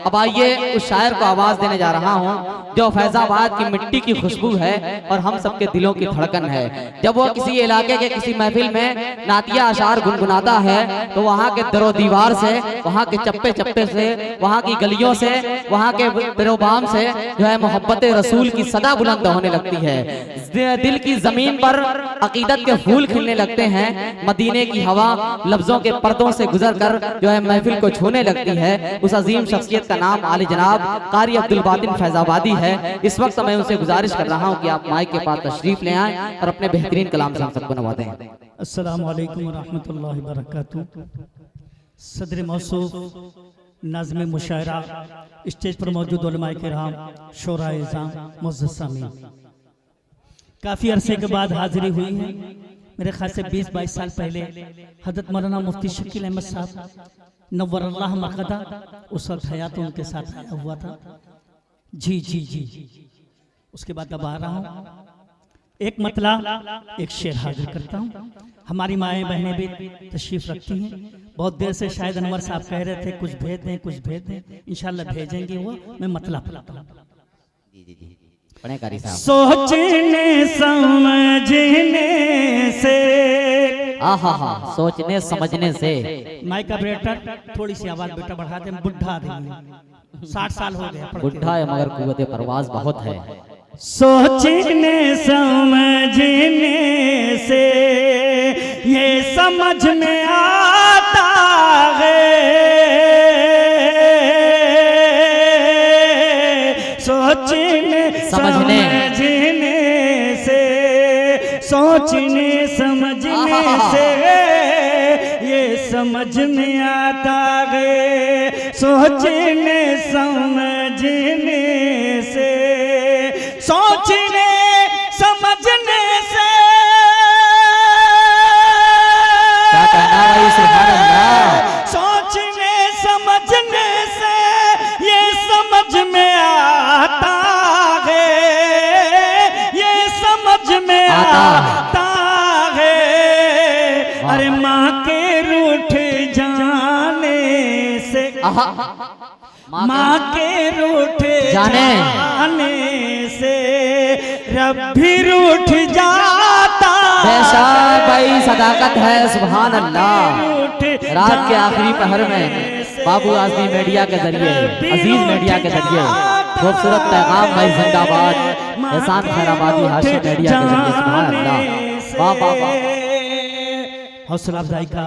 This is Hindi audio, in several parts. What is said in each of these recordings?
अब आइए उस शायर को आवाज देने जा रहा हूँ जो फैजाबाद की मिट्टी की खुशबू है और हम सबके दिलों की धड़कन है। जब वो किसी इलाके के किसी महफिल में नातिया अशार गुनगुनाता है तो वहाँ के दरो दीवार से, वहाँ के चप्पे चप्पे से, वहाँ की गलियों से, वहाँ के बिरोबाम से जो है मोहब्बत रसूल की सदा बुलंद होने लगती है। दिल की जमीन पर अकीदत के फूल खिलने लगते हैं। मदीने की हवा लफ्जों के पर्दों से गुजर कर जो है महफिल को छूने लगती है। उस अजीम शख्सियत का नाम आली जनाब कारी अब्दुल बातिन फैजाबादी है। इस वक्त मैं उनसे गुजारिश कर रहा हूँ कि आप माइक के पास तशरीफ ले आएं और अपने बेहतरीन कलाम से हम सबको नवाजें। अस्सलामु अलैकुम व रहमतुल्लाहि व बरकातुहू। सदर मौसूफ नाज़िम मुशायरा स्टेज पर मौजूद उलमाए किराम, शोराए इज़ाम, मुअज़्ज़ज़ सामीन, काफ़ी अरसे के बाद हाजिरी हुई है। मेरे ख्याल से 20-22 साल पहले हज़रत मौलाना मुफ्ती शकील अहमद साहब नव्वरल्लाह मक़दा उस वक्त हयात उनके साथ आया हुआ था। जी जी जी उसके बाद अब आ रहा हूँ, एक मतला एक शेर हाजिर करता हूँ। हमारी माएँ बहनें भी तशरीफ रखती हैं। बहुत देर से शायद अनवर साहब कह रहे थे कुछ भेज दें कुछ भेज दें, इंशाल्लाह भेजेंगे वो। मैं मतला पढ़ता हूँ। सोचने समझने से, सोचने समझने से। माइक ऑपरेटर थोड़ी सी आवाज बेटा बढ़ा दे, बुढ़ा आदमी 60 साल हो गया, बुढ़ा है मगर कुव्वत परवाज बहुत है। सोचने समझने से ये समझ में आता है, सोचने समझने से, सोचने समझने से ये समझ में आता है, सोचने समझने से, सोचने समझने से। क्या कहना भाई, सुभान अल्लाह। सोचने समझने से ये समझ में आता है, ये समझ में आता है। अरे माँ के रूठ जाने से, माँ के रूठ जाने से रब भी रूठ जाता। बेशक भाई सदाकत है, सुभान अल्लाह। रात के आखिरी पहर में बाबू आज़मी मीडिया के जरिए, अजीज मीडिया के जरिए खूबसूरत पैगाम भाई जिंदाबाद एहसान खैराबादी हाशिम मीडिया के जरिए, सुभान अल्लाह। वाह वाह वाह, हौसला अफजाई का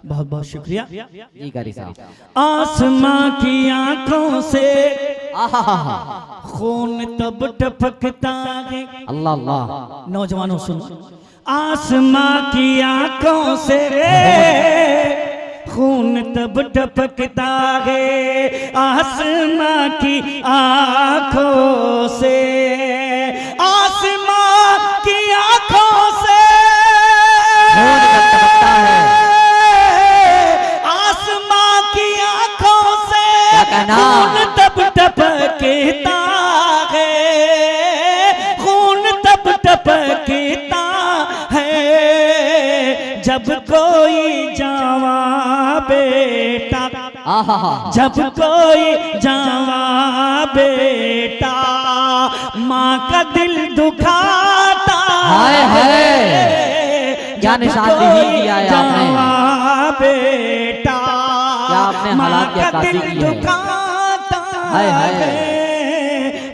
बहुत बहुत शुक्रिया जी कारी साहब। आसमां की आंखों से खून तब टपकता है। अल्लाह अल्लाह। नौजवानों सुनो, आसमां की आंखों से खून तब टपकता है, आसमां की आंखों से, आसमां की आंखों से आसमां की आंखों से खून तब टपकता है, खून तब टपकता है जब कोई जवां बेटा, जब कोई जवां बेटा माँ का दिल दुखाता है। क्या निशानदेही किया है आपने, बेटा क्या आपने हालात की अक्कासी की है। हाय हाय,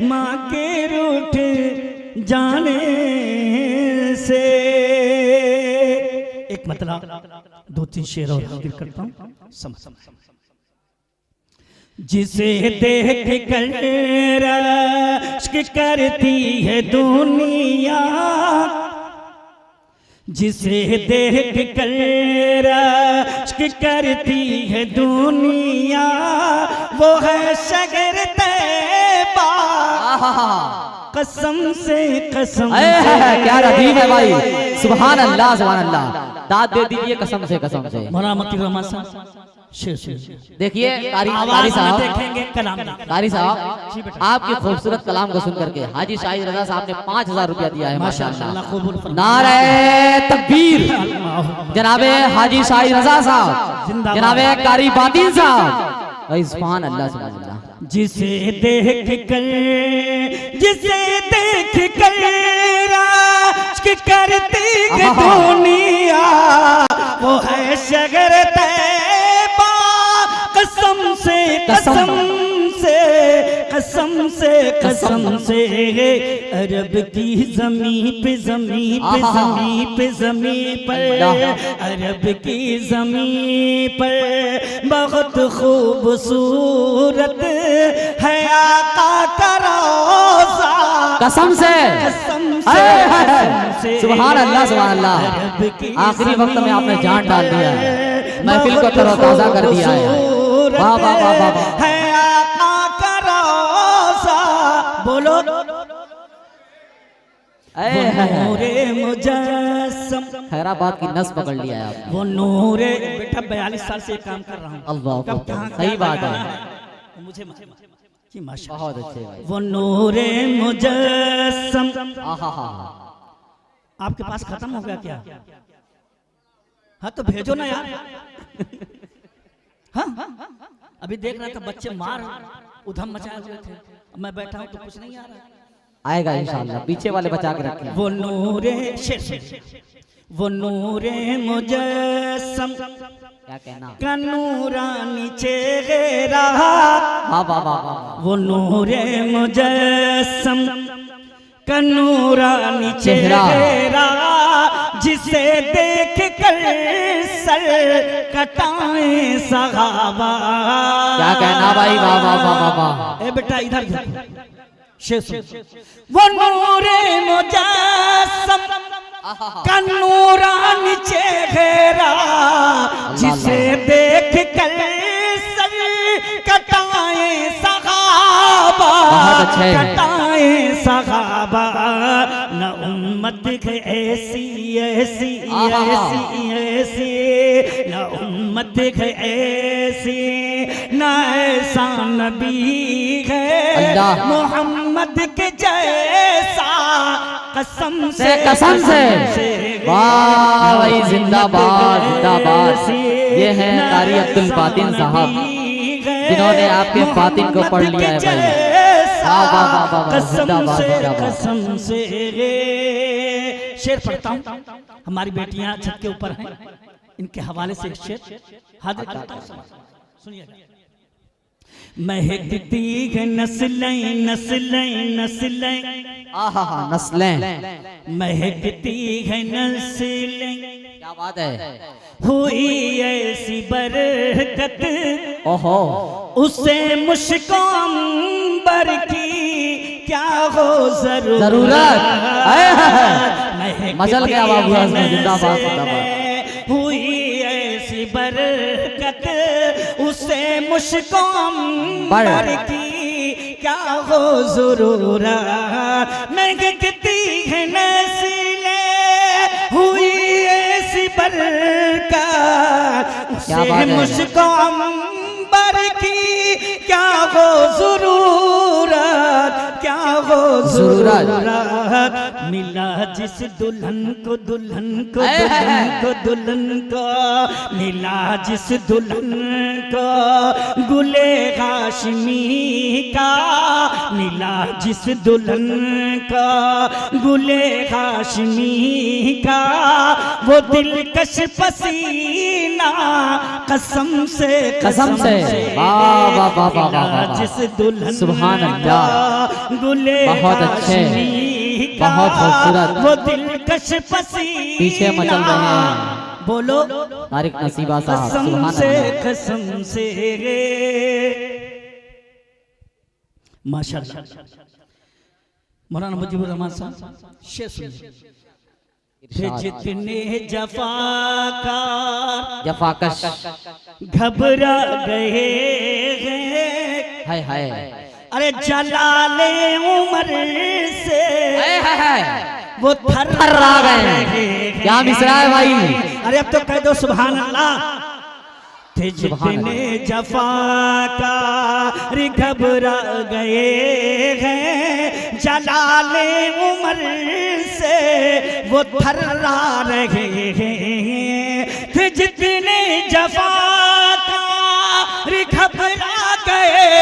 माँ के रूठ जाने से। एक मतलब 2-3 शेर और हाजिर करता हूँ, समझ। जिसे देख कर रश्क करती है दुनिया, जिसे देख कर रश्क करती है दुनिया, वो है शगर तैबा। कसम से कसम से, क्या रदीफ है भाई, सुभान अल्लाह सुभान अल्लाह। दाद दे दीजिए कसम से कसम से। मरामती रहमान साहब देखिए कारी साहब, कारी साहब आपकी खूबसूरत कलाम को सुन करके हाजी शाहिद रजा साहब ने 5000 रुपया दिया है माशाअल्लाह। नारे तकबीर जनाबे हाजी शाहिद रजा साहब, जनाबे कारी बातिन साहब, सुभान अल्लाह सुभान अल्लाह। जिसे देख कर राश्क करती है दुनिया, वो है शगर तैबा। कसम से अरब की ज़मीं पर अरब की ज़मीं पर बहुत खूबसूरत है आका का रोज़ा। कसम से सुभान अल्लाह सुभान अल्लाह। आखिरी वक्त में आपने जान डाल दिया है, महफिल को तरोताजा कर दिया है। वाह वाह वाह वाह। है आका का रोज़ा, बोलो नूरे मुजस्सम। खैराबाद की नस पकड़ लिया है आपने। वो नूरे, बेटा 42 साल से काम कर रहा हूँ। अल्लाह, सही बात है, मुझे बहुत अच्छे भाई। वो नूरे मुजस्सम। आपके पास खत्म हो गया क्या? हाँ तो भेजो ना यार। हाँ अभी देख रहा था बच्चे मार उधम मचाए हुए थे, मैं बैठा हूँ तो कुछ नहीं आ रहा। आएगा इंशाल्लाह, पीछे वाले बचा के रखें। वो नूरे वो नूरे मुजस्सम, क्या कहना, का नूरानी चेहरा। वाह वाह वाह। वो नूरे मुजस्सम का नूरानी चेहरा, जिसे देख कर सर कटाए सहाबा। क्या कहना भाई, वाह वाह वाह वाह। ए बेटा इधर वो नूरे मुजस्सम का नूरानी चेहरा, जिसे देख कर सर कटाए सहाबा। कटाए सहाबा। न उम्मत है ऐसी न उम्मत है ऐसी, न ऐसा नबी है मोहम्मद के जैसा। कसम से वाह भाई, जिंदाबाद जिंदाबाद। ये है कारी अब्दुल बातिन साहब, जिन्होंने आपके बातिन को पढ़ लिया है भाई। कसम से शेर पढ़ता हूँ। हमारी बेटियां छत के ऊपर हैं, इनके हवाले से एक शेर हाजिर करता हूँ, सुनिए। महकती है नस्लें महकती है नस्लें। क्या बात है, हुई ऐसी बरकत, ओहो, उसे मुश्को अंबर की क्या हो जरूरत। मचल गया बाबू, जिंदाबाद जिंदाबाद। हुई ऐसी बरकत, उसे मुश्को अंबर की क्या हो जरूरत। महकती है नस्लें, हुई ऐसी बरकत, उसे मुश्को अंबर की क्या हो जरूरत। क्या हो जरूरत। मिला जिस दुल्हन को मिला जिस दुल्हन को गुले हाशमी का। मिला जिस दुल्हन का गुले हाशमी का, वो दिलकश पसीना। कसम से वाह वाह वाह वाह। जिस दुल्हन सुभान अल्लाह, गुले बहुत अच्छे, बहुत खूबसूरत। वो दिलकश पसीना। पीछे मचल रहे हैं, बोलो तारिक नसीबा साहब। सुभान अल्लाह, कसम से माशाअल्लाह। मौलाना मुजीबुर रहमान साहब शेर सुनिए। जितने जफाकश घबरा गए हैं, हाय हाय, अरे जलाले उमर से वो थर्रा गए। क्या मिसरा है भाई, अरे अब तो कह दो सुभान अल्लाह। थे जितने जफाकार घबरा गए हैं, जलाले उमर से वो थर्रा रहे हैं। थे जितने जफाकार घबरा गए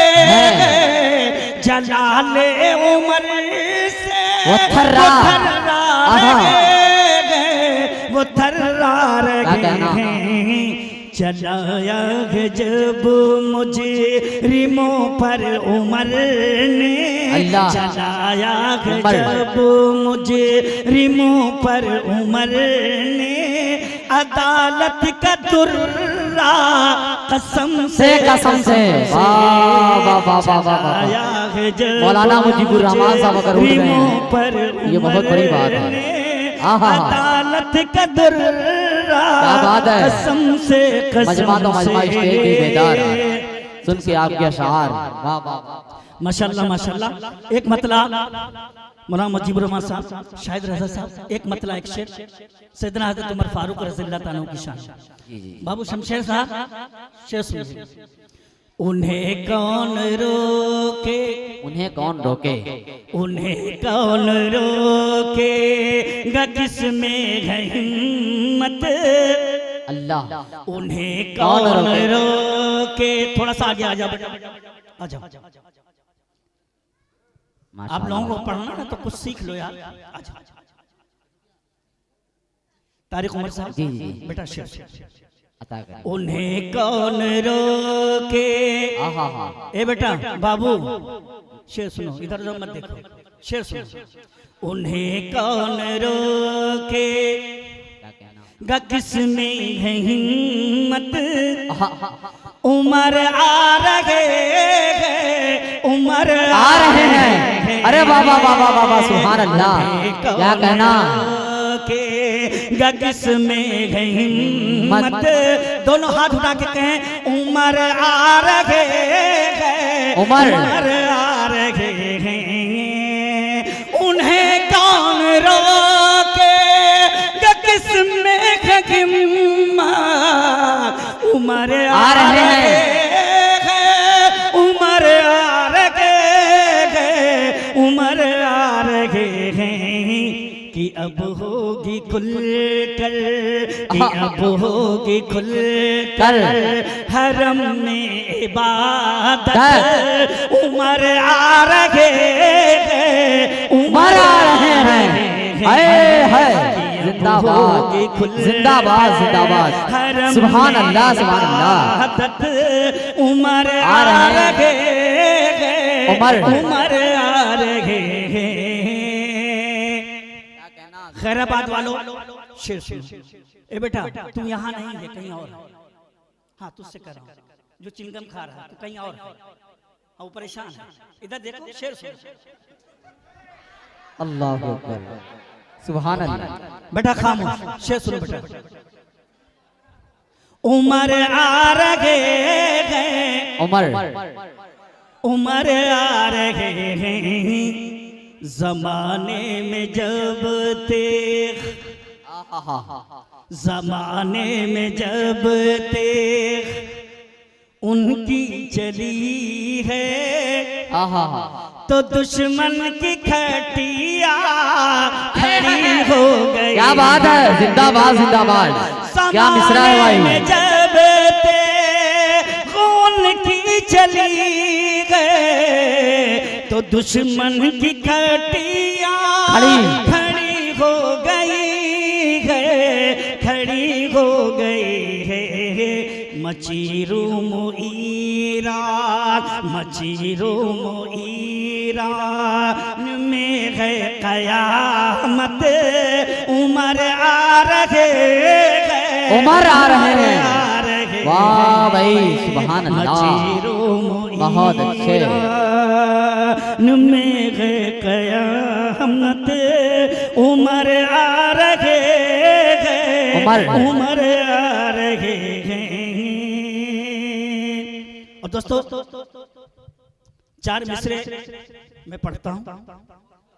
जलाले उमर से वो थर्रा वो थर्रा रहे चलाया है जब मुझे रिमों पर उमर ने चलाया है जब मुझे रिमों पर उमर ने अदालत का दुर्रा कसम से वाह वाह वाह वाह वाह मौलाना मुजीबुर रहमान साहब अगर उठ रहे हैं ये बहुत बड़ी बात है। अदालत का दुर्रा बात है। कसम से मजमा तो मजमा स्टेज भी बेदार है। सुन के आपके अशार वाह वाह माशाल्लाह माशाल्लाह। एक मतला मौलाना मुजीबुर रहमान साहब शाहिद रजा साहब एक मतला एक शेर सैयदना हज़रत उमर फारूक रज़ियल्लाहु ताला की शान। बाबू शमशेर साहब शेर सुनिए। उन्हें कौन रोके उन्हें कौन रोके उन्हें कौन रोके किसमें है हिम्मत अल्लाह उन्हें कौन रोके। थोड़ा सा आगे आ जाओ बेटा आ जाओ। आप लोगों को पढ़ना ना तो कुछ सीख लो यार। आ जाओ तारिक उमर साहब बेटा शेर अता करें। उन्हें कौन रोके ए बेटा बाबू शेर सुनो इधर उधर मत देखो शेर सुनो। उन्हें कौन रोके किसमें है हिम्मत उमर आ रहे उमर आ रहे हैं। अरे बाबा बाबा बाबा सुभान अल्लाह क्या कहना गगस में है हिम्मत। दोनों हाथ उठा के कहें उमर आ रहे हैं उमर आ रहे हैं। उन्हें कौन रोके गगस में है हिम्मत उमर आ रहे हैं उमर आ रहे हैं उमर आ रहे हैं। कि अब होगी खुल कर कि अब होगी खुल कर हरम में इबादत उमर आ रहे हैं उमर आ रहे हैं। है जिंदाबाद जिंदाबाद जिंदाबाद सुभान अल्लाह सुभान अल्लाह। उमर आ रहे हैं उमर उमर आ रहे हैं। खैराबाद वालों शेर सुनो। ए बेटा तुम यहाँ नहीं है कहीं और। हाँ तुझसे कर रहा हूँ जो चिंगम खा रहा है तो कहीं और है परेशान है। इधर देखो शेर सुनो। अल्लाह अकबर सुभान अल्लाह। बेटा खामोश शेर सुनो बेटा। उमर आ रहे हैं उमर उमर आ रहे हैं। जमाने में जब तेख जमाने में जब तेख उनकी चली है तो दुश्मन की खटिया खड़ी हो गई। क्या बात है जिंदाबाद जिंदाबाद क्या मिसरा है भाई। में जब तेख उनकी चली गए तो दुश्मन की खटिया खड़ी हो गई है खड़ी हो गई है। मचीरूम ईरान में है कयामत उमर आ रहे हैं उमर आ रहे हैं। वाह भाई सुभान अल्लाह बहुत अच्छे। में है कयामत उमर आ रहे हैं उमर आ रहे हैं। और दोस्तों चार मिसरे मैं पढ़ता हूँ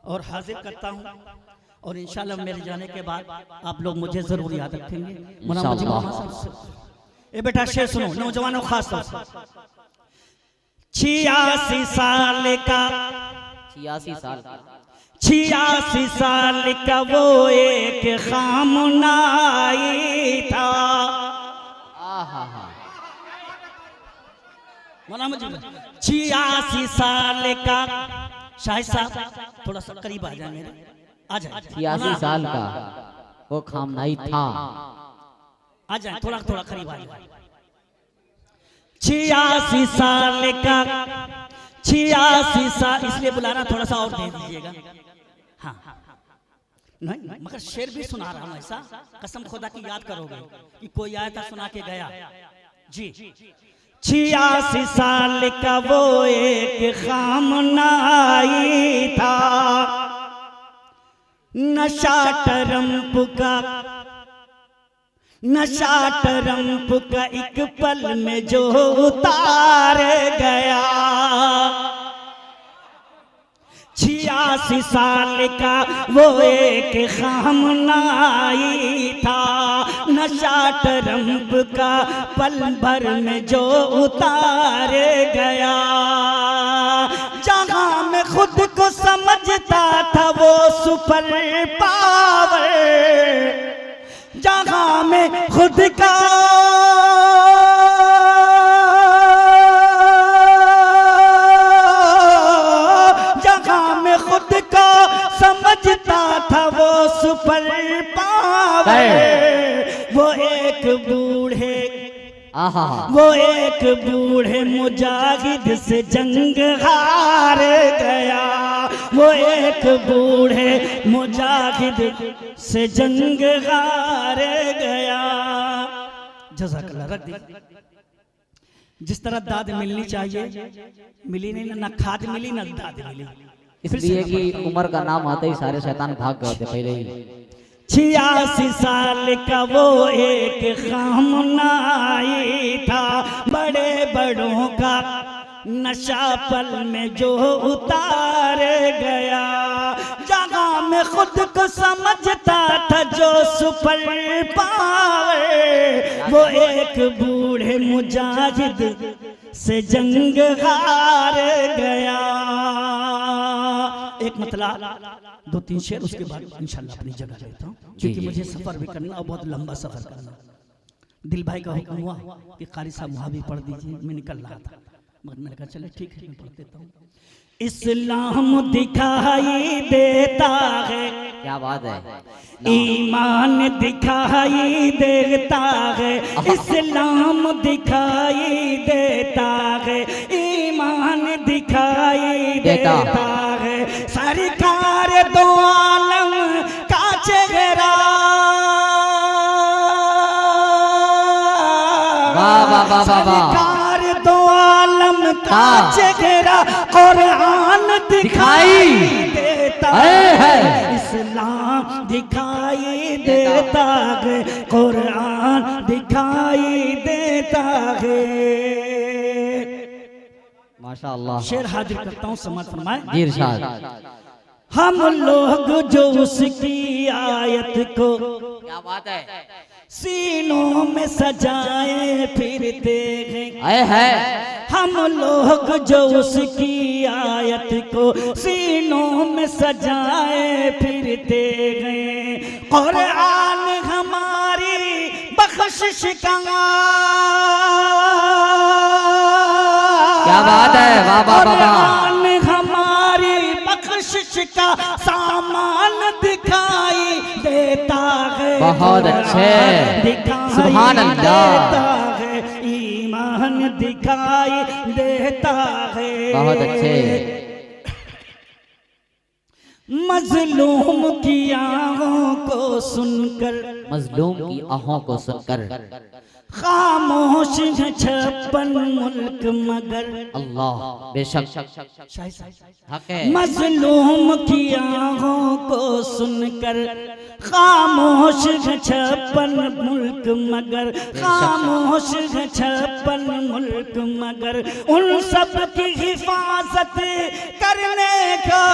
और हाजिर करता हूँ और इंशाल्लाह मेरे जाने के बाद आप लोग मुझे जरूर याद रखेंगे। ए बेटा शेर सुनो नौजवानों खास तौर से। 86 साल का 86 साल का वो एक खामनाई था। मौलाना मौजूद 86 साल का शाहिद साहब थोड़ा सा करीब आ जाए मेरे, आ जाए 86 साल का वो खामनाई था, आ जाए थोड़ा थोड़ा करीब आ जाए। 86 साल का, 86 साल इसलिए बुलाना, थोड़ा सा और दे दीजिएगा। हाँ नहीं मगर शेर भी सुना रहा हूं ऐसा, कसम खुदा की याद करोगे कि कोई आया था सुना के गया जी। 86 साल का वो एक खामनाई था, नशा टरम्प का, नशा टरम्प का एक पल में जो उतार गया। 86 साल का वो एक खामनाई था, नशा टरम्प का पल भर में जो उतार गया। जहां में खुद को समझता था वो सुपर पावर, जहां में खुद का समझता था वो सुपर पावर, वो एक बूढ़े, वो एक बूढ़े मुजाहिद से जंग हार गया। वो एक बूढ़े मुजाहिद से जंग हार गया। जज़ाकल्लाह, रख दी। जिस तरह दाद मिलनी चाहिए मिली नहीं, ना खाद मिली ना दाद मिली, इसलिए कि उमर का नाम आते ही सारे शैतान भाग गए थे पहले ही। 86 साल का वो एक खामनाई था, बड़े बड़ों का नशा पल में जो उतार गया। जगह में खुद को समझता था जो सुपर पावर, वो एक बूढ़े मुजाहिद से जंग हार गया। एक मतलब 2-3 शेर, उसके बाद इंशाल्लाह अपनी जगह लेता हूँ, क्योंकि मुझे सफर भी करना और बहुत लंबा सफर करना। दिल भाई का हुक्म हुआ कि कारी साहब वहाँ भी पढ़ दीजिए, मैं निकल रहा था मगर मैंने कहा चले ठीक है मैं पढ़ देता हूँ। इस्लाम दिखाई देता है, क्या बात है, ईमान दिखाई देता है, इस्लाम दिखाई देता है, ईमान दिखाई देता है। सरकार दो आलम का चेहरा, सरकार दो आलम का चेहरा कुरान दिखाई देता है, इस्लाम दिखाई देता है, कुरान दिखाई देता है। माशाअल्लाह। शेर हाजिर करता हूँ, समाज फरमाए जी इरशाद। हम लोग जो उसकी आयत को, क्या बात है, सीनों में सजाए फिरते है। हम लोग जो उसकी आयत को सीनों में सजाए फिरते गए। कुरान हमारी बख्शिश का, क्या बात है, वाह वाह वाह। कुरान हमारी बख्शिश का सामान दिखाई देता है, बहुत अच्छे, सुभान अल्लाह, ईमान दिखाई देता है, बहुत अच्छे। मजलूम की आहों को सुनकर, मजलूम की आहों को सुनकर, खामोश है 56 मुल्क मगर, अल्लाह बेशक हक है। मजलूम की आहों को सुनकर, खामोश है 56 मुल्क मगर, खामोश है 56 मुल्क मगर, उन सब की हिफाजत करने का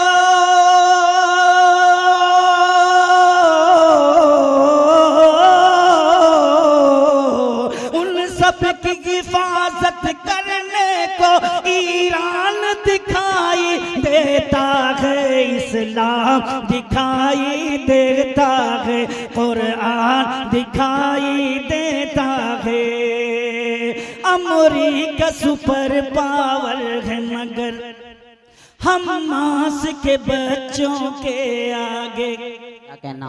की हिफाजत करने को ईरान दिखाई देता है, इस्लाम दिखाई देता है, कुरान दिखाई देता है। अमर अमोरी का सुपर पावर है मगर हम मांस के बच्चों के आगे। क्या कहना?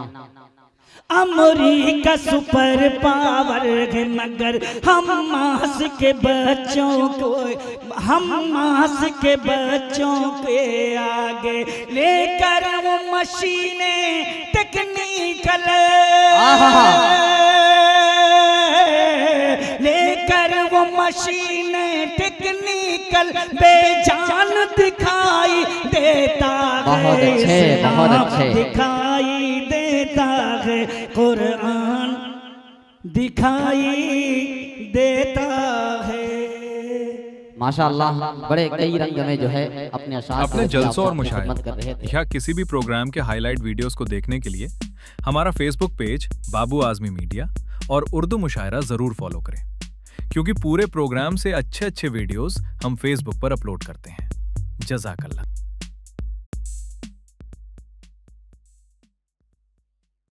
अमोरी का सुपर पावर है मगर हम मांस के बच्चों को, हम मांस के बच्चों के आगे लेकर वो मशीनें टेक्निकल, लेकर वो मशीनें टेक्निकल बेजान दिखाई देता बहुत है, अच्छे, बहुत अच्छे। दिखाई देता है, कुरान दिखाई देता है। माशाअल्लाह, बड़े कई रंग में जो है अपने अशार अपने जलसों और मुशायरे कर रहे थे। या किसी भी प्रोग्राम के हाईलाइट वीडियोस को देखने के लिए हमारा फेसबुक पेज बाबू आजमी मीडिया और उर्दू मुशायरा जरूर फॉलो करें, क्योंकि पूरे प्रोग्राम से अच्छे वीडियोस हम फेसबुक पर अपलोड करते हैं। जज़ाकल्लाह।